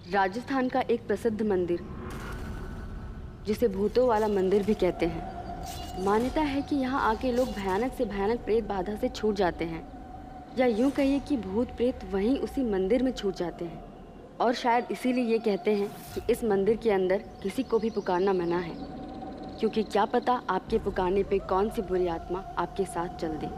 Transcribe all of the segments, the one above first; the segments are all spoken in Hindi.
राजस्थान का एक प्रसिद्ध मंदिर जिसे भूतों वाला मंदिर भी कहते हैं। मान्यता है कि यहाँ आके लोग भयानक से भयानक प्रेत बाधा से छूट जाते हैं, या यूँ कहिए कि भूत प्रेत वहीं उसी मंदिर में छूट जाते हैं। और शायद इसीलिए ये कहते हैं कि इस मंदिर के अंदर किसी को भी पुकारना मना है, क्योंकि क्या पता आपके पुकारने पे कौन सी बुरी आत्मा आपके साथ चल दे।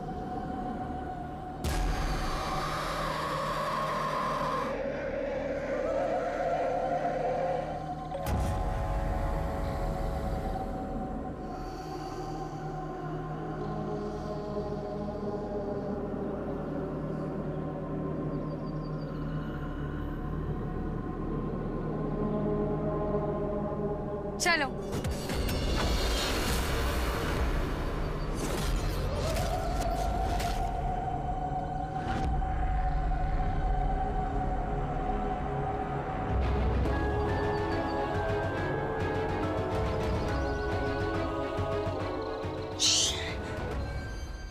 चलो।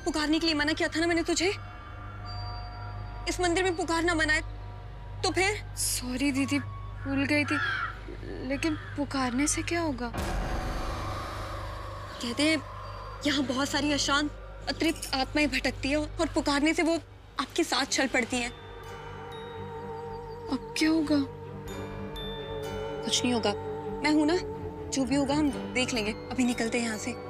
पुकारने के लिए मना किया था ना मैंने तुझे। इस मंदिर में पुकारना मना है तो फिर? सॉरी दीदी, भूल गई थी। लेकिन पुकारने से क्या होगा? कहते हैं यहाँ बहुत सारी अशांत अतृप्त आत्माएं भटकती है और पुकारने से वो आपके साथ चल पड़ती हैं। अब क्या होगा? कुछ नहीं होगा, मैं हूं ना, जो भी होगा हम देख लेंगे। अभी निकलते हैं यहाँ से।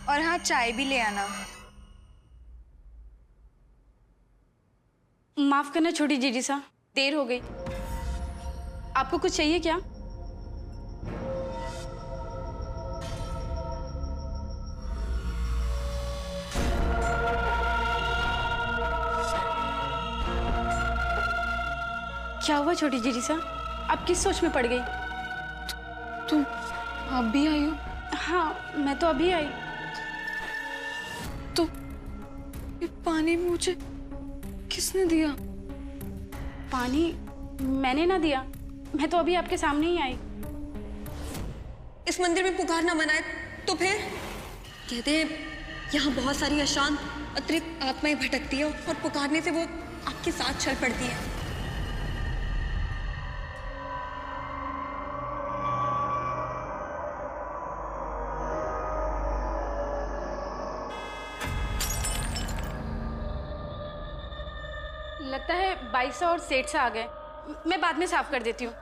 और हाँ, चाय भी ले आना। माफ करना छोटी जीजी सा, देर हो गई। आपको कुछ चाहिए क्या? क्या हुआ छोटी जीजी सा, आप किस सोच में पड़ गई? तुम आप भी आई हो? हाँ, मैं तो अभी आई। तो ये पानी मुझे किसने दिया? पानी मैंने ना दिया, मैं तो अभी आपके सामने ही आई। इस मंदिर में पुकारना मना है तो फिर? कहते हैं यहाँ बहुत सारी अशांत अतृप्त आत्माएं भटकती है और पुकारने से वो आपके साथ चल पड़ती है। लगता है बाईसा और सेठ सा आ गए। मैं बाद में साफ कर देती हूँ।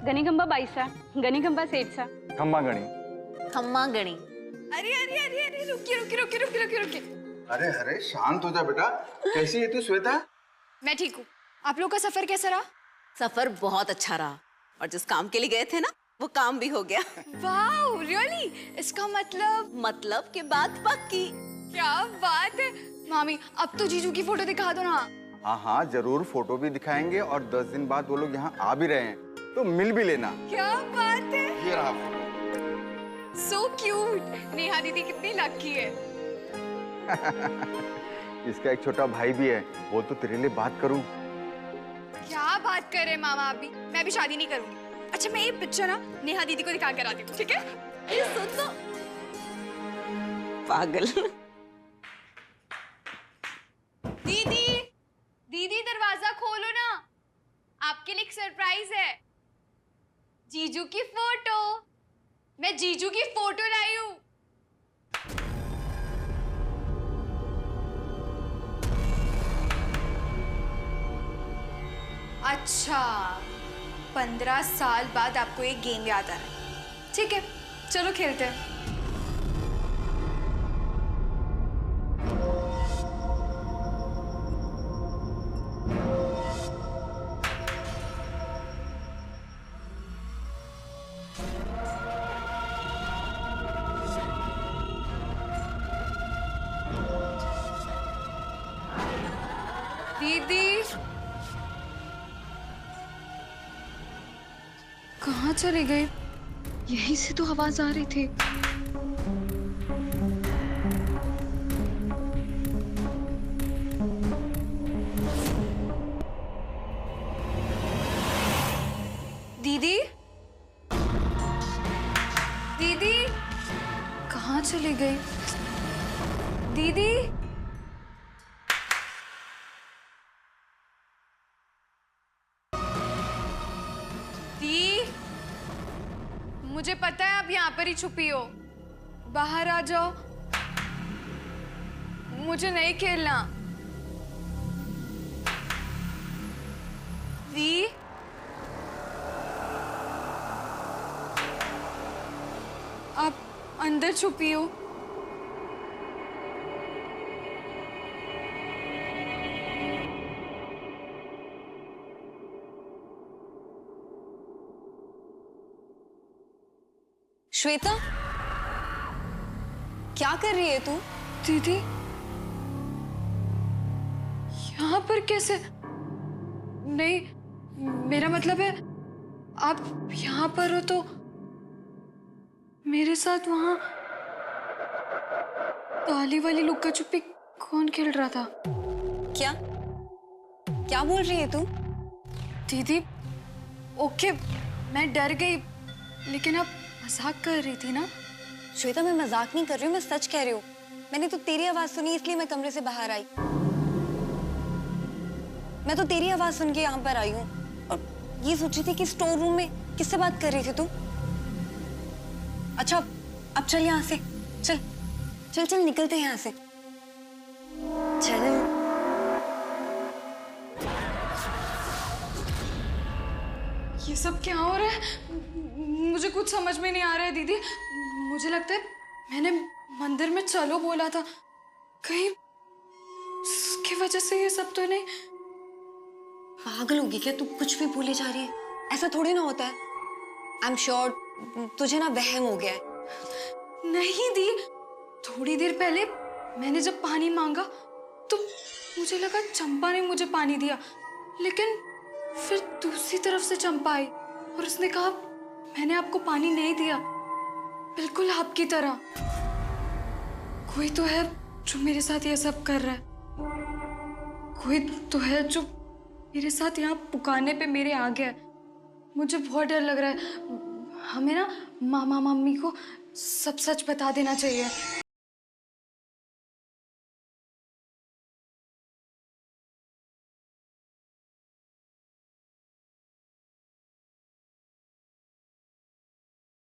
गनीखंबा बाईसा, गनीखंबा सेठ सा। खम्मा गणी। खम्मा गणी। अरे अरे अरे अरे, रुकिए रुकिए रुकिए रुकिए रुकिए रुकिए। अरे अरे शांत हो जा बेटा। कैसी है तू श्वेता? मैं ठीक हूँ। आप लोग का सफर कैसा रहा? सफर बहुत अच्छा रहा, और जिस काम के लिए गए थे ना, वो काम भी हो गया। Wow, really? इसका मतलब के बात पक्की। क्या बात है मामी, अब तो जीजू की फोटो दिखा दो ना। हाँ हाँ जरूर, फोटो भी दिखाएंगे और 10 दिन बाद वो लोग यहाँ आ भी रहे हैं तो मिल भी लेना। क्या बात है, ये रहा फोटो। So cute. नेहा दीदी कितनी लकी है। इसका एक छोटा भाई भी है, बोल तो तेरे लिए बात करूं। क्या बात कर रहे हैं मामा अभी? मैं भी शादी नहीं करूंगी। अच्छा मैं ये पिक्चर ना नेहा दीदी को दिखा कर आती हूँ, ठीक है? ये सुन तो पागल। दीदी दीदी दरवाजा खोलो ना, आपके लिए एक सरप्राइज है। जीजू की फोटो, मैं जीजू की फोटो लाई हूँ। अच्छा 15 साल बाद आपको एक गेम याद आ रहा है, ठीक है चलो खेलते हैं। दीदी कहाँ चले गए? यहीं से तो आवाज आ रही थी। दीदी दीदी कहाँ चले गई? दीदी मुझे पता है आप यहाँ पर ही छुपी हो, बाहर आ जाओ, मुझे नहीं खेलना। दी आप अंदर छुपी हो। श्वेता क्या कर रही है तू? दीदी यहाँ पर कैसे? नहीं मेरा मतलब है आप यहाँ पर हो तो मेरे साथ वहां काली वाली लुक्का छुपी कौन खेल रहा था? क्या क्या बोल रही है तू? दीदी ओके मैं डर गई, लेकिन आप मजाक कर रही थी ना? श्वेता मैं मजाक नहीं कर रही हूँ, मैं सच कह रही हूँ। मैंने तो तेरी आवाज सुनी इसलिए मैं कमरे से बाहर आई। मैं तो तेरी आवाज सुन के यहाँ पर आई हूँ और ये सोच रही थी कि स्टोर रूम में किससे बात कर रही थी तू? अच्छा अब चल यहाँ से, चल चल चल निकलते हैं यहाँ से, चल। ये सब क्या हो रहा है? मुझे कुछ समझ में नहीं आ रहा है दीदी। मुझे लगता है मैंने मंदिर में चलो बोला था, कहीं उसकी वजह से ये सब तो नहीं? पागल होगी क्या तू? कुछ भी बोले जा रही है, ऐसा थोड़ी ना होता है। आई एम श्योर तुझे ना वहम हो गया है। नहीं दी, थोड़ी देर पहले मैंने जब पानी मांगा तो मुझे लगा चंपा ने मुझे पानी दिया, लेकिन फिर दूसरी तरफ से चंपा आई और उसने कहा मैंने आपको पानी नहीं दिया, बिल्कुल आपकी तरह। कोई तो है जो मेरे साथ ये सब कर रहा है, कोई तो है जो मेरे साथ यहाँ पुकारने पे मेरे आ गया है। मुझे बहुत डर लग रहा है। हमें ना मामा मम्मी को सब सच बता देना चाहिए।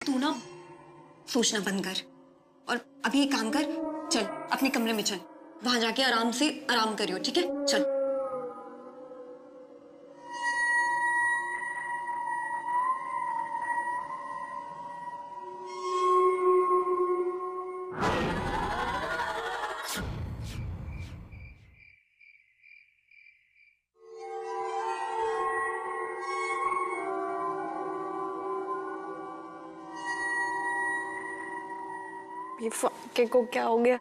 तू ना सोचना बंद कर और अभी एक काम कर, चल अपने कमरे में चल, वहां जाके आराम से आराम करियो, ठीक है? चल। ये फाके को क्या हो गया?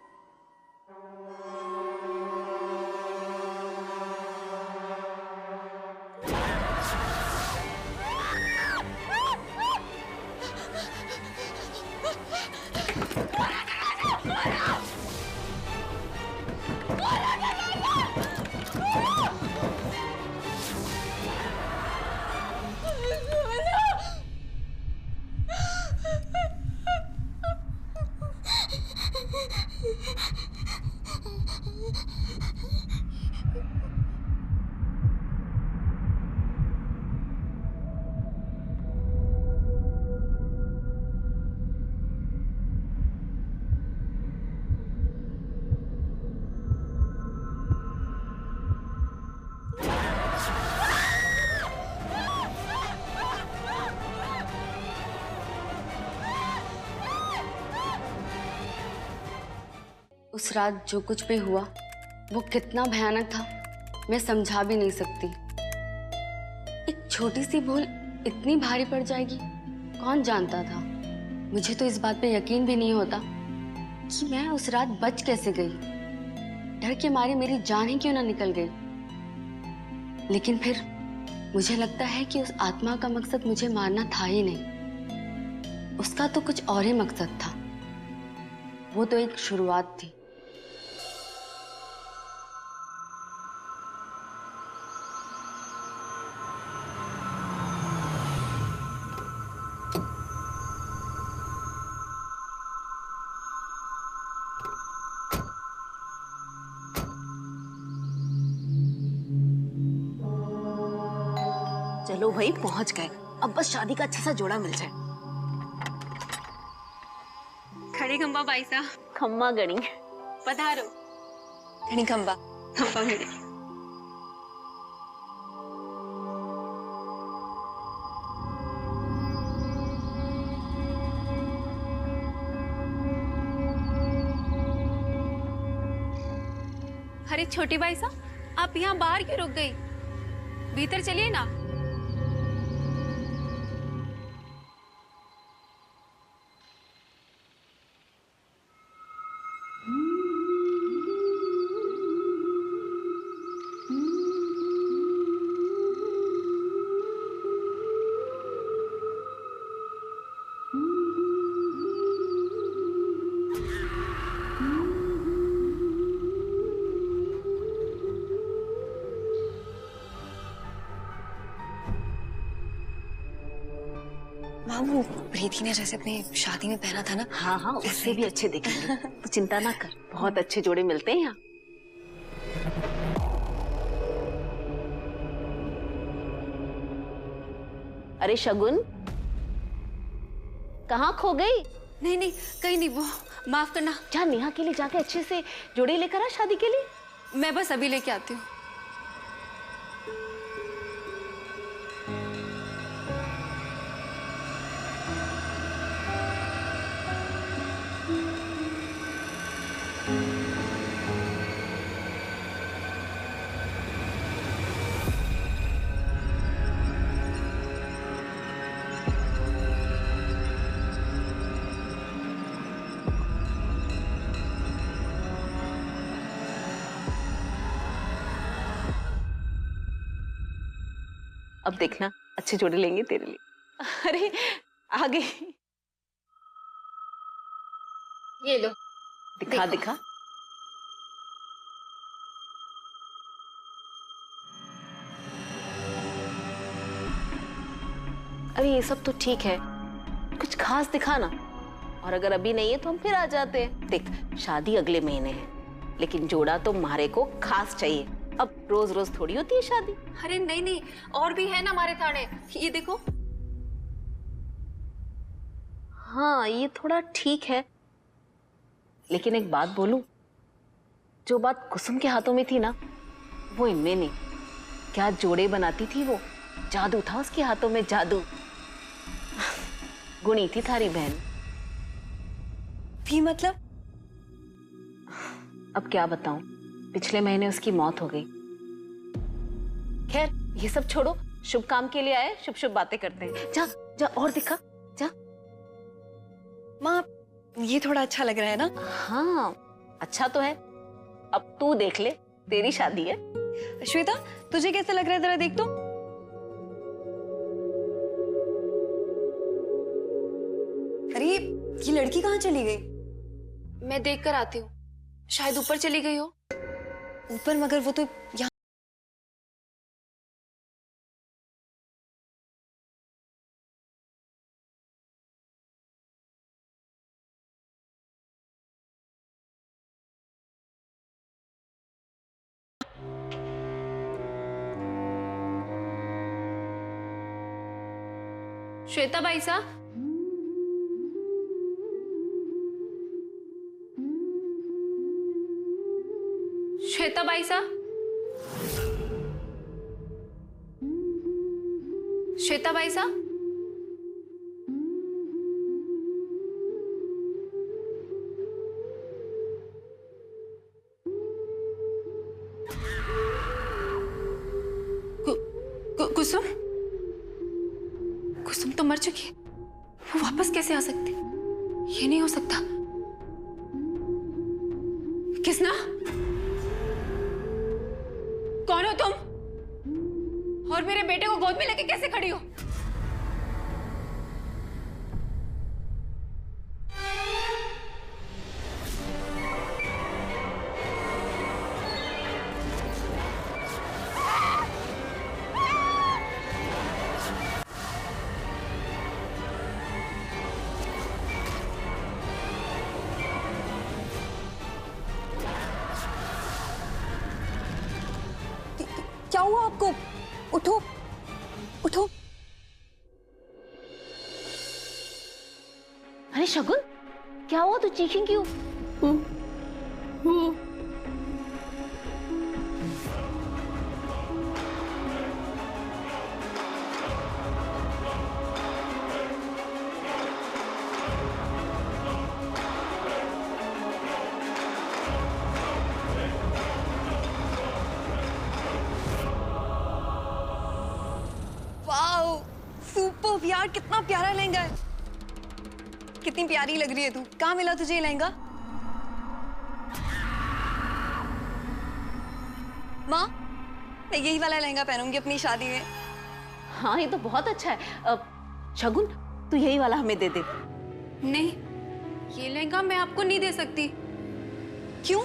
उस रात जो कुछ भी हुआ वो कितना भयानक था मैं समझा भी नहीं सकती। एक छोटी सी भूल इतनी भारी पड़ जाएगी कौन जानता था। मुझे तो इस बात पे यकीन भी नहीं होता कि मैं उस रात बच कैसे गई। डर के मारे मेरी जान ही क्यों ना निकल गई। लेकिन फिर मुझे लगता है कि उस आत्मा का मकसद मुझे मारना था ही नहीं, उसका तो कुछ और ही मकसद था। वो तो एक शुरुआत थी। चलो भाई, पहुंच गए। अब बस शादी का अच्छा सा जोड़ा मिल जाए। खड़ी खंबा भाई साहब। खम्मा गणी। पधारो। खड़ी खंबा। खंबा खड़ी। अरे छोटी भाई साहब, आप यहाँ बाहर क्यों रुक गई? भीतर चलिए ना। माँ, वो प्रीति ने जैसे अपनी शादी में पहना था ना। हाँ हाँ, उससे भी अच्छे दिखेंगे। तो चिंता ना कर, बहुत अच्छे जोड़े मिलते हैं यहाँ। अरे शगुन, कहाँ खो गई? नहीं नहीं, कहीं नहीं, वो माफ करना। जा नेहा के लिए जाके अच्छे से जोड़े लेकर आ शादी के लिए। मैं बस अभी लेके आती हूँ। अब देखना, अच्छे जोड़े लेंगे तेरे लिए। अरे आ गई। ये लो। दिखा दिखा। अरे ये सब तो ठीक है, कुछ खास दिखा ना। और अगर अभी नहीं है तो हम फिर आ जाते हैं। देख, शादी अगले महीने है, लेकिन जोड़ा तो मारे को खास चाहिए। अब रोज रोज थोड़ी होती है शादी। अरे नहीं नहीं, और भी है ना हमारे थाने। ये देखो। हाँ, ये थोड़ा ठीक है, लेकिन एक बात बोलूं, जो बात कुसुम के हाथों में थी ना, वो इनमें नहीं। क्या जोड़े बनाती थी वो, जादू था उसके हाथों में, जादू। गुणी थी थारी बहन। भी मतलब? अब क्या बताऊं, पिछले महीने उसकी मौत हो गई। खैर, ये सब छोड़ो, शुभ काम के लिए आए, शुभ शुभ बातें करते हैं। जा जा और दिखा, जा। माँ, ये थोड़ा अच्छा लग रहा है ना? हाँ, अच्छा तो है। अब तू देख ले, तेरी शादी है। श्वेता, तुझे कैसा लग रहा है, जरा देख तो। अरे ये लड़की कहाँ चली गई? मैं देख कर आती हूँ, शायद ऊपर चली गई हो। ऊपर? मगर वो तो यहाँ। श्वेता भाई साहब, श्वेता भाई साहब, श्वेता भाई साहब। कुसुम? कुसुम तो मर चुकी है, वो वापस कैसे आ सकती? ये नहीं हो सकता। किसना? कौन हो तुम? और मेरे बेटे को गोद में लेके कैसे खड़ी हो? क्या हुआ आपको? उठो, उठो। अरे शगुन, क्या हुआ? तू चीखी क्यों? वाओ, सुपर यार, कितना प्यारा लहंगा है। कितनी प्यारी लग रही है तू। कहाँ मिला तुझे ये लहंगा? माँ, मैं यही वाला लहंगा पहनूंगी अपनी शादी में। हाँ, ये तो बहुत अच्छा है। शगुन, तू यही वाला हमें दे दे। नहीं, ये लहंगा मैं आपको नहीं दे सकती। क्यों?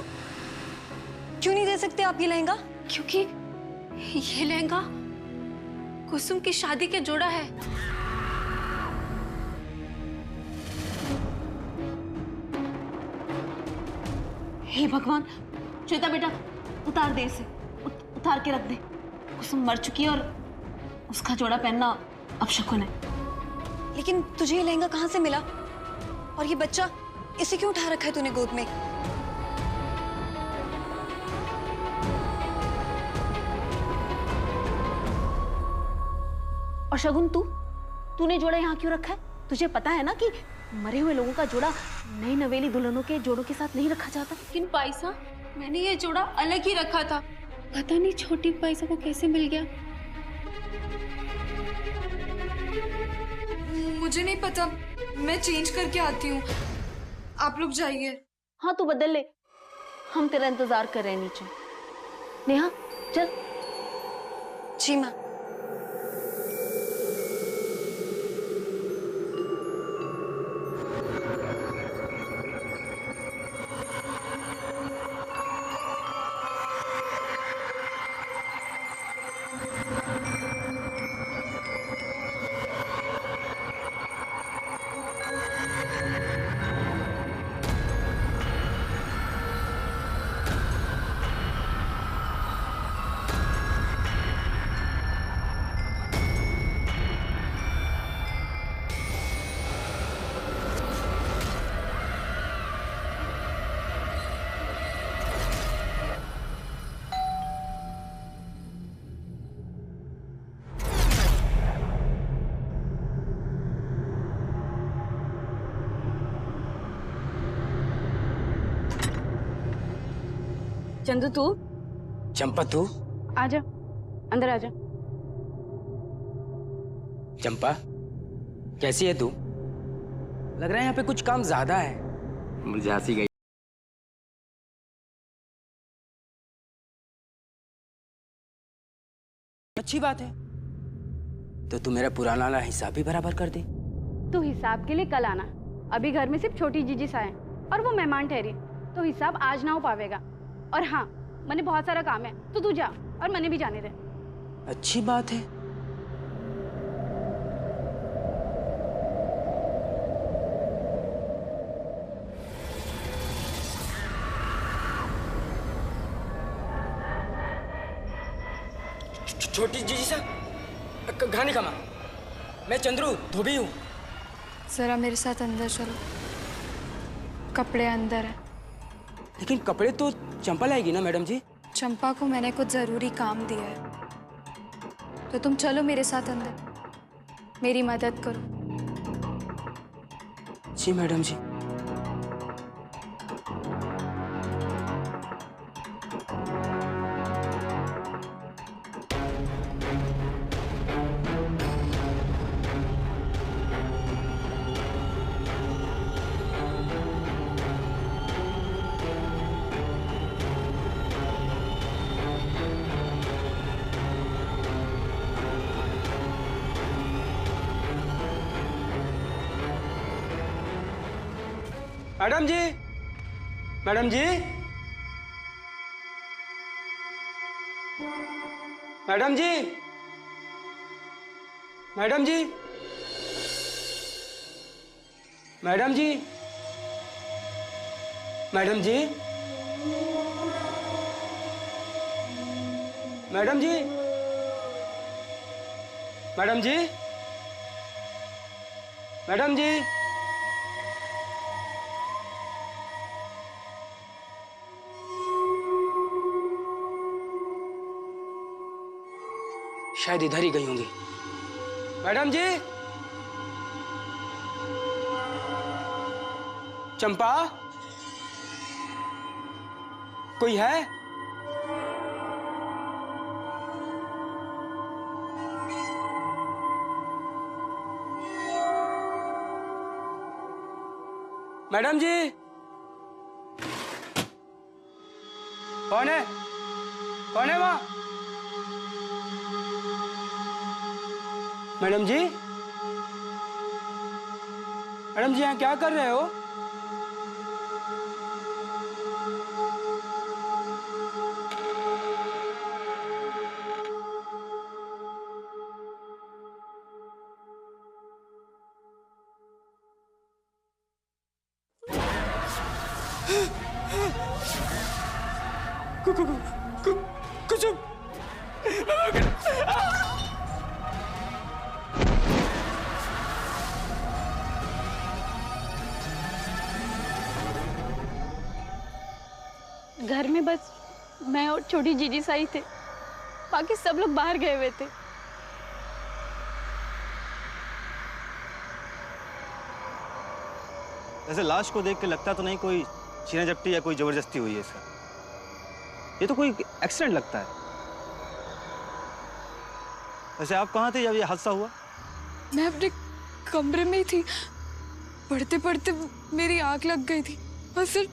क्यों नहीं दे सकते आप ये लहंगा? क्योंकि ये लहंगा कुसुम की शादी के जोड़ा है। हे भगवान, श्वेता बेटा उतार दे इसे, उतार के रख दे। कुसुम मर चुकी है और उसका जोड़ा पहनना अपशकुन है। लेकिन तुझे ये लहंगा कहाँ से मिला? और ये बच्चा, इसे क्यों उठा रखा है तूने गोद में? और शगुन, तूने जोड़ा यहाँ क्यों रखा है? तुझे पता है ना कि मरे हुए लोगों का जोड़ा नई नवेली दुल्हनों के जोड़ों के साथ नहीं रखा जाता। लेकिन पाइसा, मैंने ये जोड़ा अलग ही रखा था। पता नहीं छोटी पाइसा को कैसे मिल गया। मुझे नहीं पता, मैं चेंज करके आती हूँ। आप लोग जाइए। हाँ, तू बदल ले, हम तेरा इंतजार कर रहे हैं नीचे। नेहा, चल। जी माँ। चंदू, तू चंपा, तू आजा, अंदर आजा। चंपा, कैसी है तू? लग रहा है यहाँ पे कुछ काम ज्यादा है। मुझे हंसी गई। अच्छी बात है, तो तू मेरा पुराना वाला हिसाब भी बराबर कर दे। तू हिसाब के लिए कल आना। अभी घर में सिर्फ छोटी जीजी सा है और वो मेहमान ठहरी, तो हिसाब आज ना हो पावेगा। और हाँ, मैंने बहुत सारा काम है, तो तू जा और मैंने भी जाने दे। अच्छी बात है। छोटी जीजी सा घानी कमा। मैं चंद्रू, धोबी हूँ। जरा मेरे साथ अंदर चलो, कपड़े अंदर है। लेकिन कपड़े तो चंपा लाएगी ना मैडम जी? चंपा को मैंने कुछ जरूरी काम दिया है, तो तुम चलो मेरे साथ अंदर, मेरी मदद करो। जी मैडम जी। मैडम जी, मैडम जी, मैडम जी, मैडम जी, मैडम जी, मैडम जी, मैडम जी, मैडम जी, मैडम जी, शायद इधर ही गई होंगी। मैडम जी, चंपा, कोई है? मैडम जी, कौन है? कौन है वहां? मैडम जी, मैडम जी, यहाँ क्या कर रहे हो? कुछ घर में बस मैं और छोटी जीजी साई थे, बाकी सब लोग बाहर गए हुए थे। वैसे लाश को देख के लगता तो नहीं कोई छीना झपटी या कोई जबरदस्ती हुई है इसका। ये तो कोई एक्सीडेंट लगता है। वैसे आप कहाँ थे जब ये हादसा हुआ? मैं अपने कमरे में ही थी। पढ़ते पढ़ते मेरी आंख लग गई थी और फिर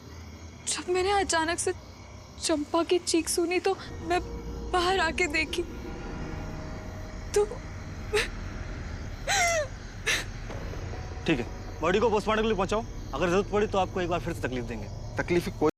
जब मैंने अचानक से चंपा की चीख सुनी तो मैं बाहर आके देखी तो ठीक है, बॉडी को पोस्टमार्टम के लिए पहुंचाओ। अगर जरूरत पड़ी तो आपको एक बार फिर से तकलीफ देंगे। तकलीफ कोई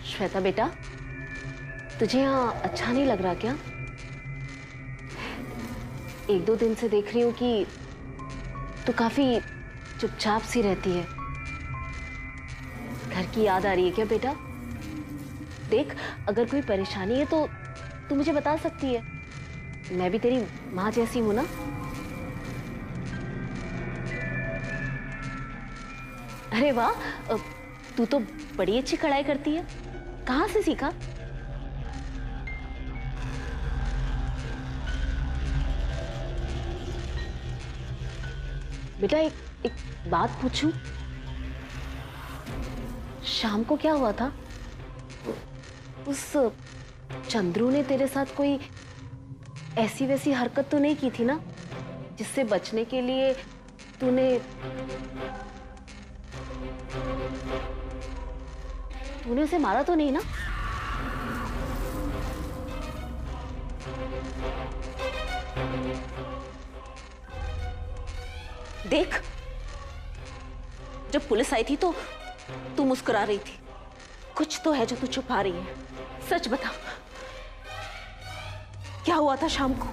श्वेता बेटा, तुझे यहाँ अच्छा नहीं लग रहा क्या? एक दो दिन से देख रही हूँ कि तू काफी चुपचाप सी रहती है। घर की याद आ रही है क्या बेटा? देख, अगर कोई परेशानी है तो तू मुझे बता सकती है। मैं भी तेरी माँ जैसी हूं ना। अरे वाह, तू तो बड़ी अच्छी कढ़ाई करती है। कहाँ से सीखा? बेटा एक बात पूछूं? शाम को क्या हुआ था? उस चंद्रू ने तेरे साथ कोई ऐसी वैसी हरकत तो नहीं की थी ना, जिससे बचने के लिए तूने उसे मारा तो नहीं ना? देख, जब पुलिस आई थी तो तू मुस्कुरा रही थी। कुछ तो है जो तू छुपा रही है। सच बता, क्या हुआ था शाम को?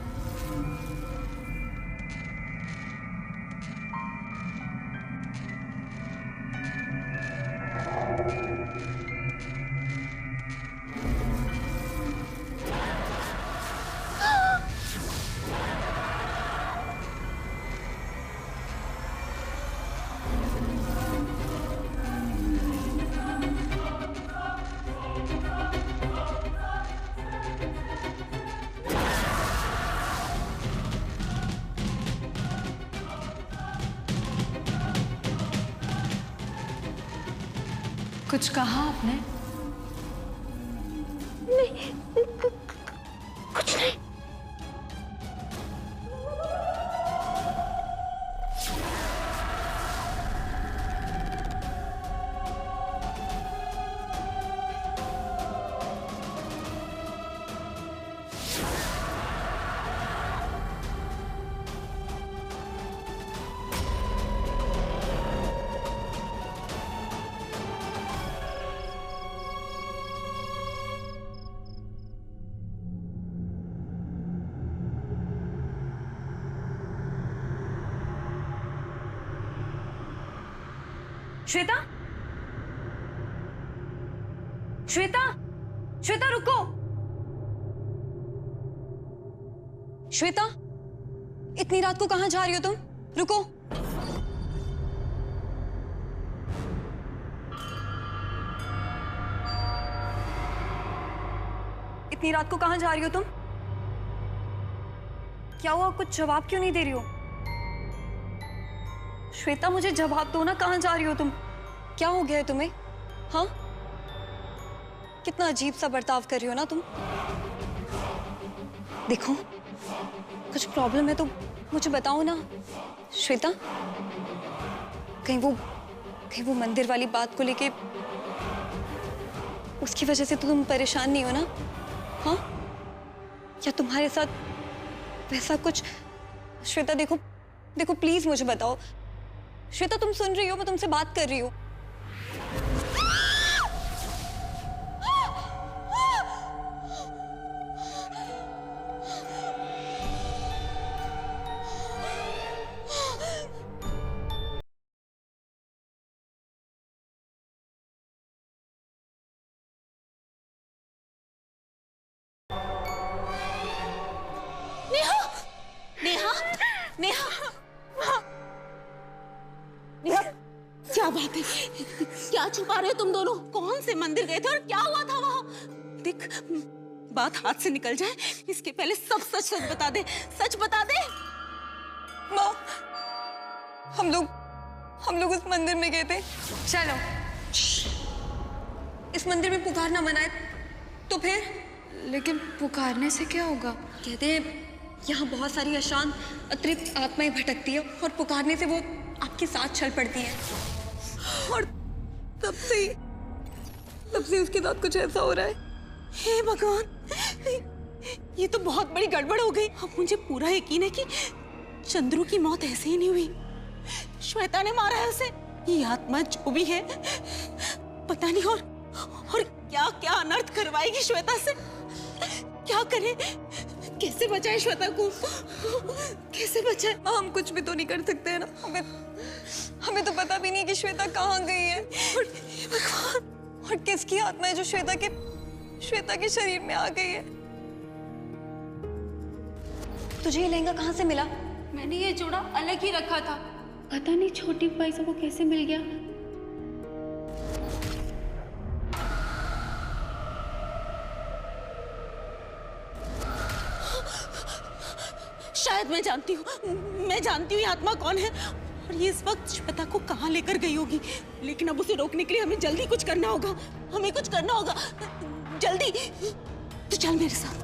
कुछ कहा आपने? कुछ नहीं। श्वेता, श्वेता, श्वेता रुको। श्वेता, इतनी रात को कहां जा रही हो तुम? रुको। इतनी रात को कहां जा रही हो तुम? क्या हुआ, कुछ जवाब क्यों नहीं दे रही हो? श्वेता मुझे जवाब दो ना, कहां जा रही हो तुम? क्या हो गया है तुम्हें? हाँ, कितना अजीब सा बर्ताव कर रही हो ना तुम। देखो, कुछ प्रॉब्लम है तो मुझे बताओ ना श्वेता। कहीं वो मंदिर वाली बात को लेके उसकी वजह से तो तुम परेशान नहीं हो ना? हाँ, या तुम्हारे साथ वैसा कुछ? श्वेता देखो देखो, प्लीज मुझे बताओ। श्वेता तुम सुन रही हो? मैं तुमसे बात कर रही हूँ। नेहा, नेहा, नेहा, नेहा, क्या बात है? क्या छुपा रहे हो तुम दोनों? कौन से मंदिर गए थे और क्या हुआ था वहाँ? देख, बात हाथ से निकल जाए इसके पहले सब सच सच बता दे, सच बता दे। माँ, हम लोग उस मंदिर में गए थे। चलो, इस मंदिर में पुकारना मना है तो फिर? लेकिन पुकारने से क्या होगा? कहते हैं यहाँ बहुत सारी अशांत अतृप्त आत्माएं भटकती है और पुकारने से वो आपके साथ चल पड़ती हैं। और तब से उसके साथ कुछ ऐसा हो रहा है। हे भगवान, ये तो बहुत बड़ी गड़बड़ हो गई। अब मुझे पूरा यकीन है कि चंद्रू की मौत ऐसे ही नहीं हुई, श्वेता ने मारा है उसे। ये आत्मा जो भी है पता नहीं और क्या क्या अनर्थ करवाएगी श्वेता से। क्या करें, कैसे बचाए श्वेता को, कैसे बचाए? हम कुछ भी तो नहीं कर सकते हैं ना। हमें तो पता भी नहीं कि श्वेता कहाँ गई है और भगवान, और किसकी आत्मा है जो श्वेता के शरीर में आ गई है। तुझे ये लहंगा कहाँ से मिला? मैंने ये जोड़ा अलग ही रखा था, पता नहीं छोटी पैसों को कैसे मिल गया। शायद मैं जानती हूँ ये आत्मा कौन है और ये इस वक्त श्वेता को कहाँ लेकर गई होगी। लेकिन अब उसे रोकने के लिए हमें जल्दी कुछ करना होगा, हमें कुछ करना होगा जल्दी। तो चल मेरे साथ।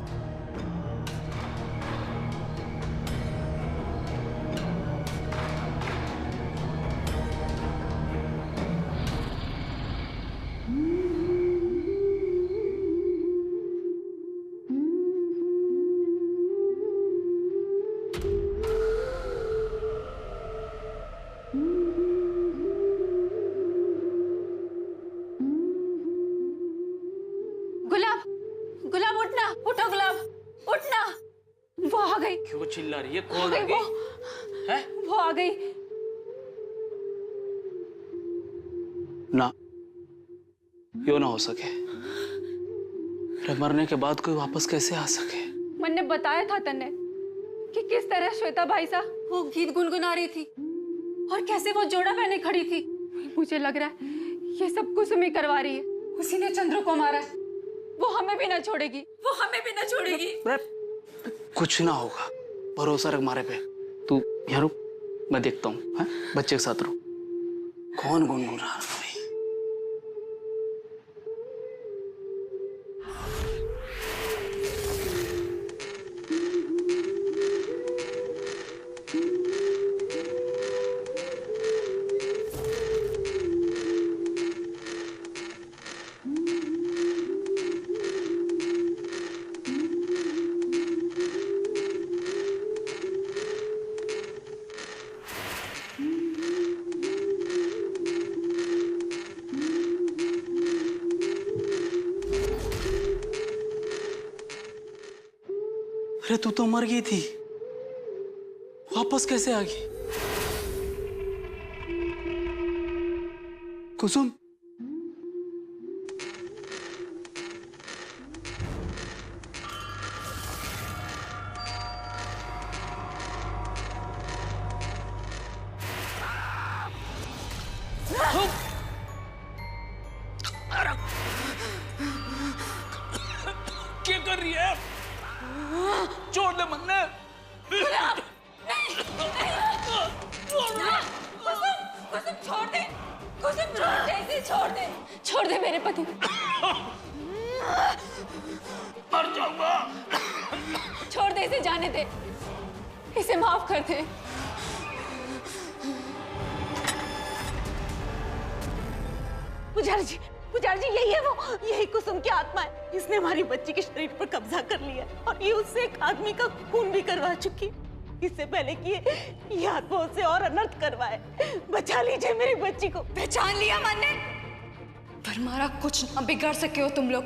गुलाब उठना, उठो गुलाब, उठना। वो आ गई। क्यों चिल्ला रही है? कौन आ गई? है? वो आ गई। ना, क्यों ना हो सके? मेरे मरने के बाद कोई वापस कैसे आ सके? मैंने बताया था तन्ने कि किस तरह श्वेता भाई साहब वो गीत गुनगुना रही थी और कैसे वो जोड़ा पहने खड़ी थी। मुझे लग रहा है ये सब कुसुमी करवा रही है। उसी ने चंद्रू को मारा है। वो हमें भी ना छोड़ेगी, वो हमें भी ना छोड़ेगी। कुछ ना होगा, भरोसा रख मारे पे। तू यहाँ रुक, मैं देखता हूँ। बच्चे के साथ रुक। कौन गुनगुना रहा है? अरे तू तो मर गई थी, वापस कैसे आ गई? कुसुम, क्या कर रही है? छोड़ दे मन्ने। छोड़ दे मेरे पति। मर जाऊंगा। छोड़ दे इसे, जाने दे, इसे माफ कर दे। पुजारी जी यही है वो, यही कुसुम की आत्मा है। इसने हमारी बच्ची के शरीर पर कब्जा कर लिया और ये उससे एक आदमी का खून भी करवा चुकी। इससे पहले कि ये आत्मा उससे और अनर्थ करवाए। बचा लीजिए मेरी बच्ची को। पहचान लिया मैंने, पर हमारा कुछ ना बिगाड़ सके हो तुम लोग।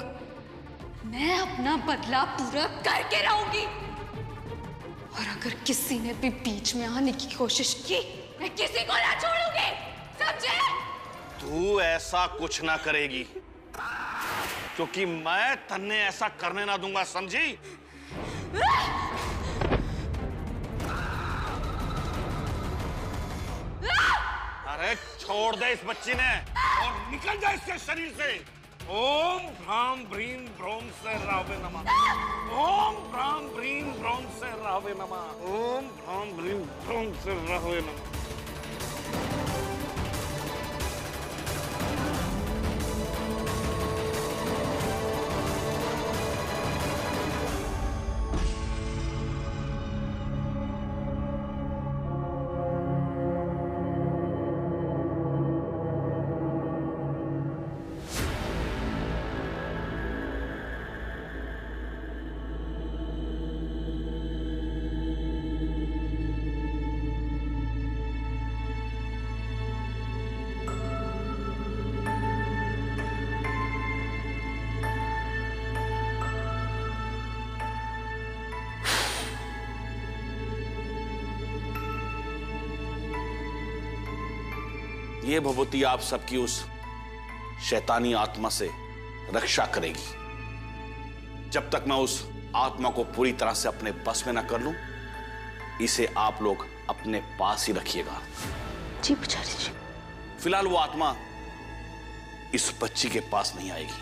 मैं अपना बदला पूरा करके रहूंगी, और अगर किसी ने भी बीच में आने की कोशिश की, मैं किसी को ना छोड़ूंगी, समझे? तू ऐसा कुछ ना करेगी, क्योंकि मैं तन्ने ऐसा करने ना दूंगा, समझी? अरे छोड़ दे इस बच्ची ने और निकल जा इसके शरीर से। ओम भ्राम भ्रीम भ्रोम से रावे नमः। ओम भ्राम भ्रीम भ्रोम से रावे नमः। ओम भ्राम भ्रीम भ्रोम से रावे नमः। ये भभूति आप सबकी उस शैतानी आत्मा से रक्षा करेगी। जब तक मैं उस आत्मा को पूरी तरह से अपने बस में न कर लूं, इसे आप लोग अपने पास ही रखिएगा। जी पुजारी जी। फिलहाल वो आत्मा इस बच्ची के पास नहीं आएगी।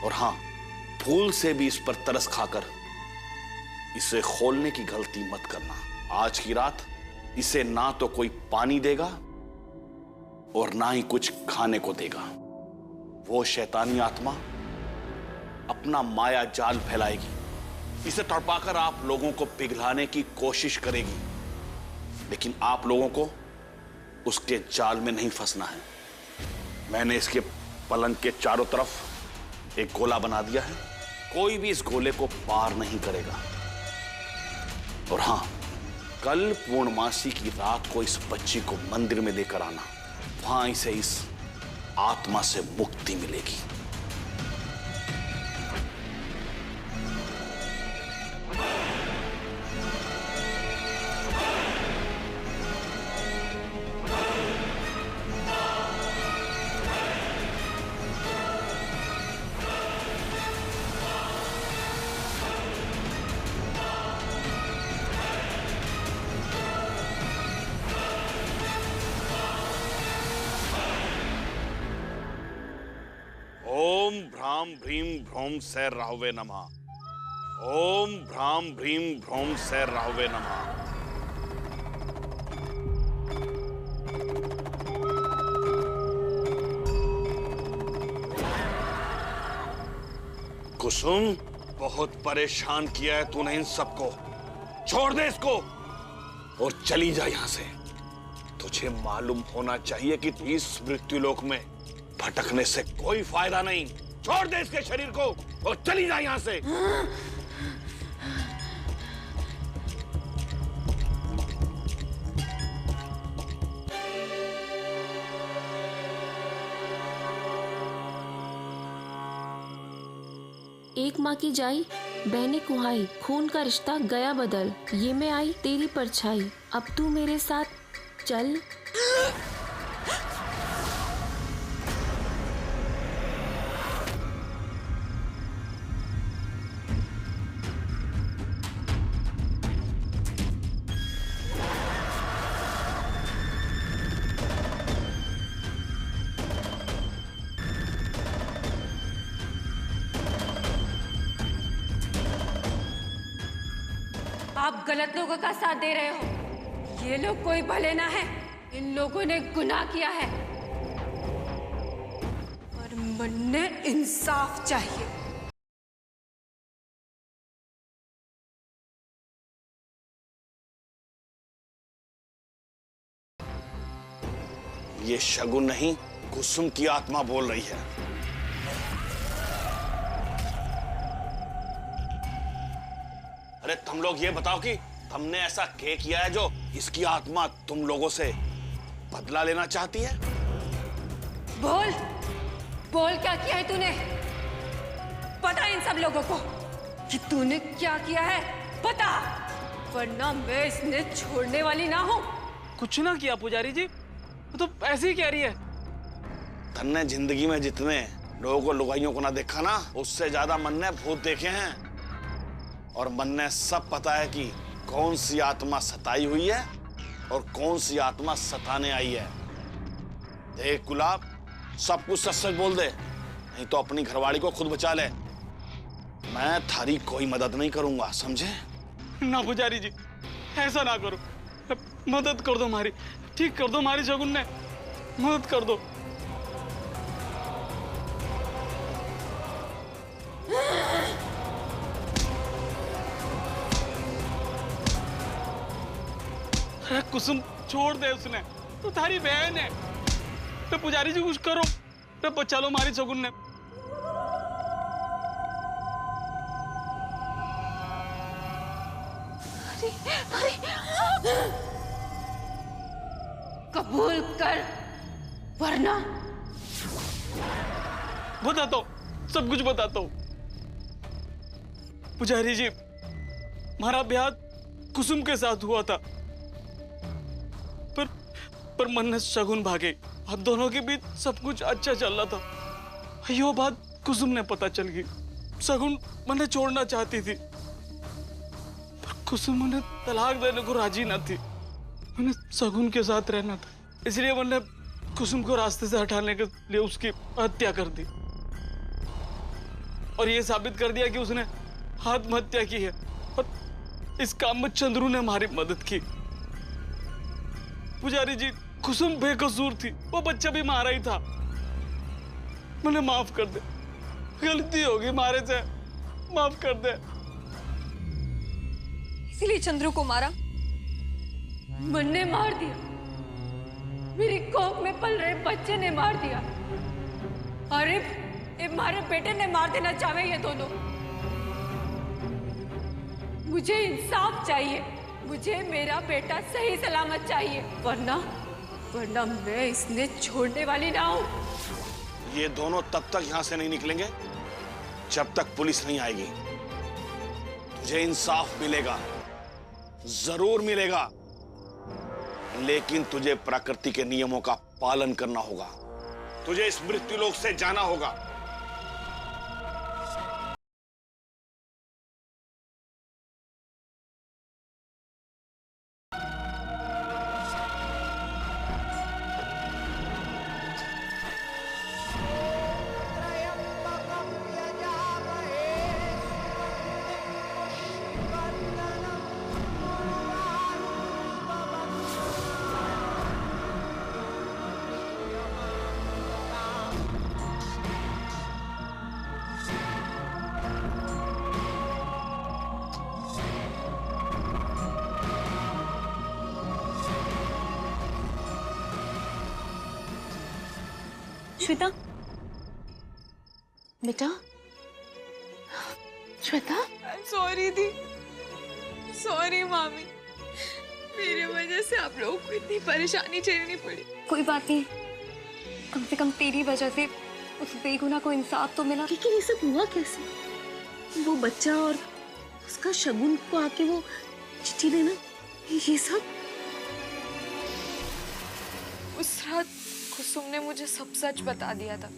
और हां, भूल से भी इस पर तरस खाकर इसे खोलने की गलती मत करना। आज की रात इसे ना तो कोई पानी देगा और ना ही कुछ खाने को देगा। वो शैतानी आत्मा अपना माया जाल फैलाएगी, इसे तड़पाकर आप लोगों को पिघलाने की कोशिश करेगी, लेकिन आप लोगों को उसके जाल में नहीं फंसना है। मैंने इसके पलंग के चारों तरफ एक गोला बना दिया है, कोई भी इस गोले को पार नहीं करेगा। और हां, कल पूर्णमासी की रात को इस बच्ची को मंदिर में लेकर आना, वहां इसे इस आत्मा से मुक्ति मिलेगी। ओम भ्राम भ्रीम भ्रोम से राहवे नमः। ओम भ्राम भ्रीम भ्रोम से राहवे नमः। कुसुम, बहुत परेशान किया है तूने इन सबको। छोड़ दे इसको और चली जा यहां से। तुझे मालूम होना चाहिए कि इस मृत्युलोक में भटकने से कोई फायदा नहीं। छोड़ दे इसके शरीर को और चली जा यहां से। एक माँ की जाई बहने कुहाई, खून का रिश्ता गया बदल, ये मैं आई तेरी परछाई, अब तू मेरे साथ चल। आप गलत लोगों का साथ दे रहे हो। ये लोग कोई भले ना है, इन लोगों ने गुनाह किया है और मुन्ने इंसाफ चाहिए। ये शगुन नहीं, कुसुम की आत्मा बोल रही है। अरे तुम लोग ये बताओ कि तुमने ऐसा क्या किया है जो इसकी आत्मा तुम लोगों से बदला लेना चाहती है? बोल बोल, क्या किया है तूने? पता है इन सब लोगों को कि तूने क्या किया है? पता, वरना मैं इसने छोड़ने वाली ना हूं। कुछ ना किया पुजारी जी, वो तो ऐसे ही कह रही है। तन्ने जिंदगी में जितने लोगों को लुगाइयों को ना देखा ना, उससे ज्यादा मन ने भूत देखे हैं। और मन ने सब पता है कि कौन सी आत्मा सताई हुई है और कौन सी आत्मा सताने आई है। देख गुलाब, सब कुछ सच सच बोल दे, नहीं तो अपनी घरवाली को खुद बचा ले। मैं थारी कोई मदद नहीं करूंगा, समझे? ना पुजारी जी, ऐसा ना करो, मदद कर दो हमारी, ठीक कर दो हमारी शगुन ने, मदद कर दो। कुसुम छोड़ दे, उसने तो थारी बहन है। तो पुजारी जी कुछ करो, तो बचा लो हमारी शगुन ने। कबूल कर, वरना बताता हूँ, सब कुछ बताता हूँ। पुजारी जी, हमारा ब्याह कुसुम के साथ हुआ था, पर मन्नत शगुन भागे और दोनों के बीच सब कुछ अच्छा चल रहा था। यो बात कुसुम ने पता चल गई। शगुन मन्नत छोड़ना चाहती थी, पर कुसुम उन्हें तलाक देने को राजी न थी। उन्हें शगुन के साथ रहना था, इसलिए मैंने कुसुम को रास्ते से हटाने के लिए उसकी हत्या कर दी और ये साबित कर दिया कि उसने आत्महत्या की है। और इस काम में चंद्रू ने हमारी मदद की। पुजारी जी, कुसुम बेकसूर थी, वो बच्चा भी मारा ही था। मैंने माफ कर दे, गलती होगी मारे से, माफ कर दे। इसीलिए चंद्रू को मारा? मन ने मार दिया, मेरी कोख में पल रहे बच्चे ने मार दिया। अरे हमारे बेटे ने मार देना चाहे ये दोनों। मुझे इंसाफ चाहिए, मुझे मेरा बेटा सही सलामत चाहिए, वरना मैं इसने छोड़ने वाली ना हूं। ये दोनों तब तक यहां से नहीं निकलेंगे जब तक पुलिस नहीं आएगी। तुझे इंसाफ मिलेगा, जरूर मिलेगा, लेकिन तुझे प्रकृति के नियमों का पालन करना होगा। तुझे इस मृत्युलोक से जाना होगा। श्वेता, बेटा, श्वेता। सॉरी दी, सॉरी मामी, मेरी वजह से आप लोगों को इतनी परेशानी झेलनी पड़ी। कोई बात नहीं, कम से कम तेरी वजह से उस बेगुनाह को इंसाफ तो मिला। लेकिन ये सब हुआ कैसे? वो बच्चा और उसका शगुन को आके वो चिट्ठी देना, ये सब। उस रात कुसुम ने मुझे सब सच बता दिया था।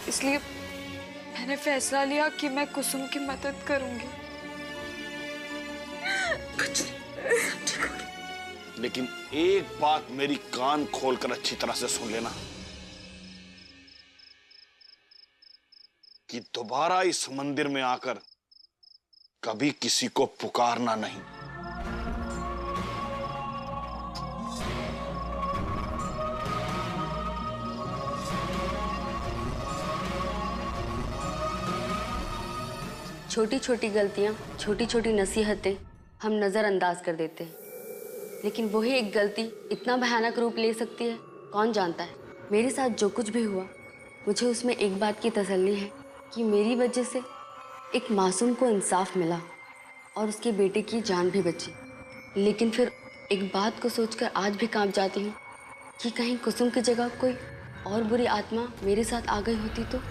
इसलिए मैंने फैसला लिया कि मैं कुसुम की मदद करूंगी। लेकिन एक बात मेरी कान खोलकर अच्छी तरह से सुन लेना कि दोबारा इस मंदिर में आकर कभी किसी को पुकारना नहीं। छोटी छोटी गलतियाँ, छोटी छोटी नसीहतें हम नज़रअंदाज कर देते हैं, लेकिन वही एक गलती इतना भयानक रूप ले सकती है, कौन जानता है। मेरे साथ जो कुछ भी हुआ, मुझे उसमें एक बात की तसल्ली है कि मेरी वजह से एक मासूम को इंसाफ मिला और उसके बेटे की जान भी बची। लेकिन फिर एक बात को सोचकर आज भी कांप जाती हूँ कि कहीं कुसुम की जगह कोई और बुरी आत्मा मेरे साथ आ गई होती तो।